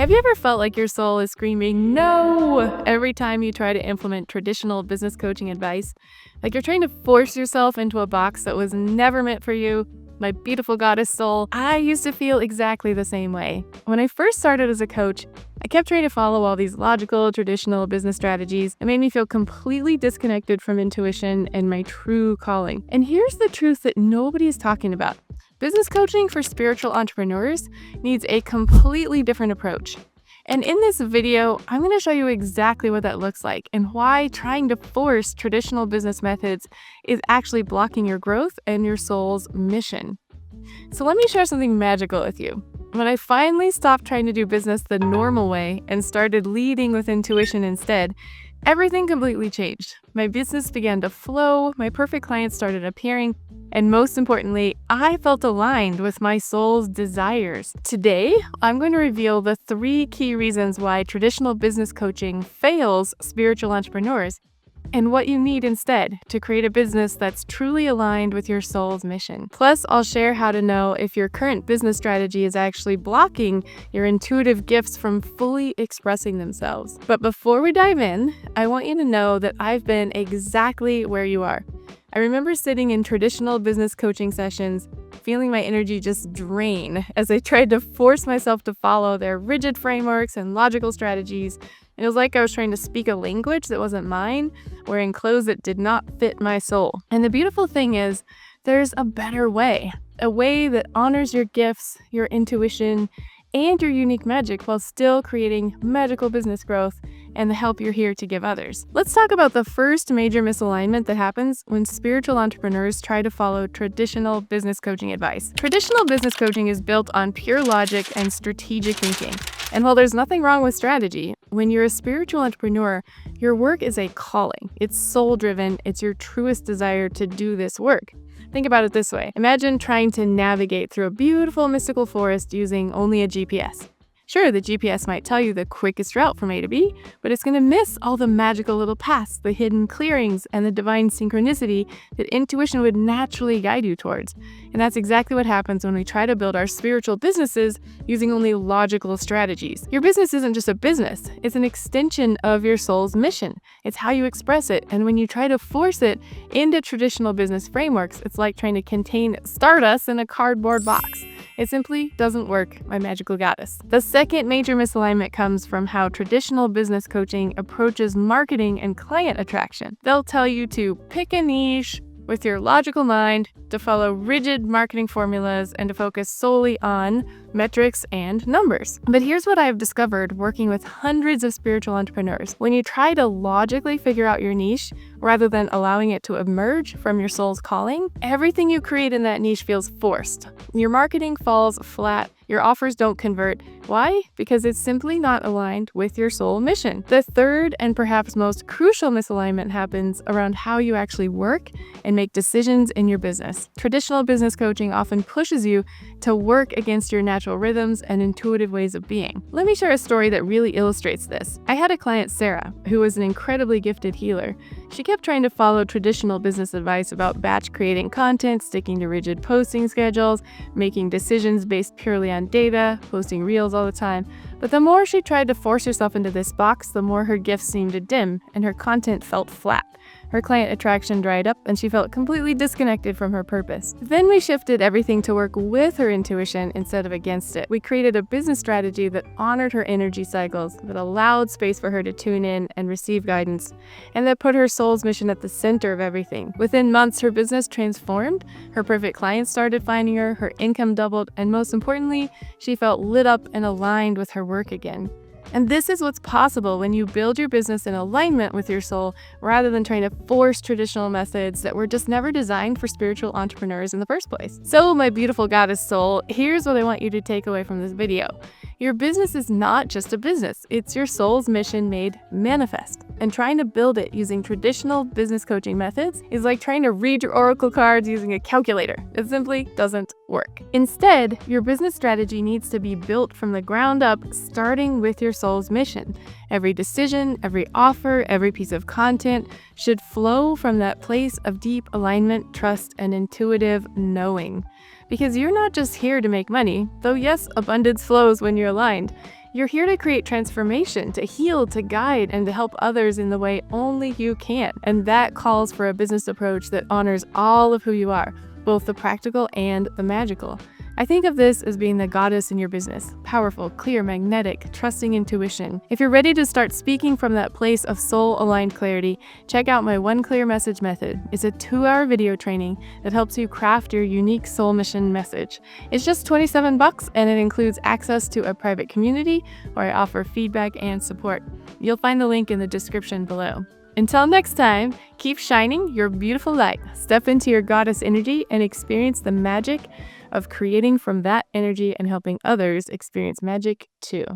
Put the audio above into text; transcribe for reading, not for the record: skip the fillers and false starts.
Have you ever felt like your soul is screaming no every time you try to implement traditional business coaching advice? Like you're trying to force yourself into a box that was never meant for you? My beautiful goddess soul, I used to feel exactly the same way. When I first started as a coach, I kept trying to follow all these logical, traditional business strategies. It made me feel completely disconnected from intuition and my true calling. And here's the truth that nobody is talking about. Business coaching for spiritual entrepreneurs needs a completely different approach. And in this video, I'm going to show you exactly what that looks like and why trying to force traditional business methods is actually blocking your growth and your soul's mission. So let me share something magical with you. When I finally stopped trying to do business the normal way and started leading with intuition instead, everything completely changed. My business began to flow, my perfect clients started appearing, and most importantly, I felt aligned with my soul's desires. Today, I'm going to reveal the 3 key reasons why traditional business coaching fails spiritual entrepreneurs and what you need instead to create a business that's truly aligned with your soul's mission. Plus, I'll share how to know if your current business strategy is actually blocking your intuitive gifts from fully expressing themselves. But before we dive in, I want you to know that I've been exactly where you are. I remember sitting in traditional business coaching sessions, feeling my energy just drain as I tried to force myself to follow their rigid frameworks and logical strategies. It was like I was trying to speak a language that wasn't mine, wearing clothes that did not fit my soul. And the beautiful thing is, there's a better way, a way that honors your gifts, your intuition, and your unique magic while still creating magical business growth and the help you're here to give others. Let's talk about the first major misalignment that happens when spiritual entrepreneurs try to follow traditional business coaching advice. Traditional business coaching is built on pure logic and strategic thinking. And while there's nothing wrong with strategy, when you're a spiritual entrepreneur, your work is a calling. It's soul-driven. It's your truest desire to do this work. Think about it this way. Imagine trying to navigate through a beautiful mystical forest using only a GPS. Sure, the GPS might tell you the quickest route from A to B, but it's going to miss all the magical little paths, the hidden clearings, and the divine synchronicity that intuition would naturally guide you towards. And that's exactly what happens when we try to build our spiritual businesses using only logical strategies. Your business isn't just a business, it's an extension of your soul's mission. It's how you express it, and when you try to force it into traditional business frameworks, it's like trying to contain stardust in a cardboard box. It simply doesn't work, my magical goddess. The second major misalignment comes from how traditional business coaching approaches marketing and client attraction. They'll tell you to pick a niche with your logical mind, to follow rigid marketing formulas, and to focus solely on metrics and numbers. But here's what I've discovered working with hundreds of spiritual entrepreneurs. When you try to logically figure out your niche, rather than allowing it to emerge from your soul's calling, everything you create in that niche feels forced. Your marketing falls flat. Your offers don't convert. Why? Because it's simply not aligned with your soul mission. The third and perhaps most crucial misalignment happens around how you actually work and make decisions in your business. Traditional business coaching often pushes you to work against your natural rhythms and intuitive ways of being. Let me share a story that really illustrates this. I had a client, Sarah, who was an incredibly gifted healer. She kept trying to follow traditional business advice about batch creating content, sticking to rigid posting schedules, making decisions based purely on data, posting reels all the time. But the more she tried to force herself into this box, the more her gifts seemed to dim and her content felt flat. Her client attraction dried up and she felt completely disconnected from her purpose. Then we shifted everything to work with her intuition instead of against it. We created a business strategy that honored her energy cycles, that allowed space for her to tune in and receive guidance, and that put her soul's mission at the center of everything. Within months, her business transformed, her perfect clients started finding her, her income doubled, and most importantly, she felt lit up and aligned with her work again. And this is what's possible when you build your business in alignment with your soul rather than trying to force traditional methods that were just never designed for spiritual entrepreneurs in the first place. So, my beautiful goddess soul, here's what I want you to take away from this video. Your business is not just a business, it's your soul's mission made manifest. And trying to build it using traditional business coaching methods is like trying to read your oracle cards using a calculator. It simply doesn't work. Instead, your business strategy needs to be built from the ground up, starting with your soul's mission. Every decision, every offer, every piece of content should flow from that place of deep alignment, trust, and intuitive knowing. Because you're not just here to make money, though yes, abundance flows when you're aligned. You're here to create transformation, to heal, to guide, and to help others in the way only you can. And that calls for a business approach that honors all of who you are, both the practical and the magical. I think of this as being the goddess in your business. Powerful, clear, magnetic, trusting intuition. If you're ready to start speaking from that place of soul-aligned clarity, check out my One Clear Message Method. It's a 2-hour video training that helps you craft your unique soul mission message. It's just $27 and it includes access to a private community where I offer feedback and support. You'll find the link in the description below. Until next time, keep shining your beautiful light. Step into your goddess energy and experience the magic of creating from that energy and helping others experience magic too.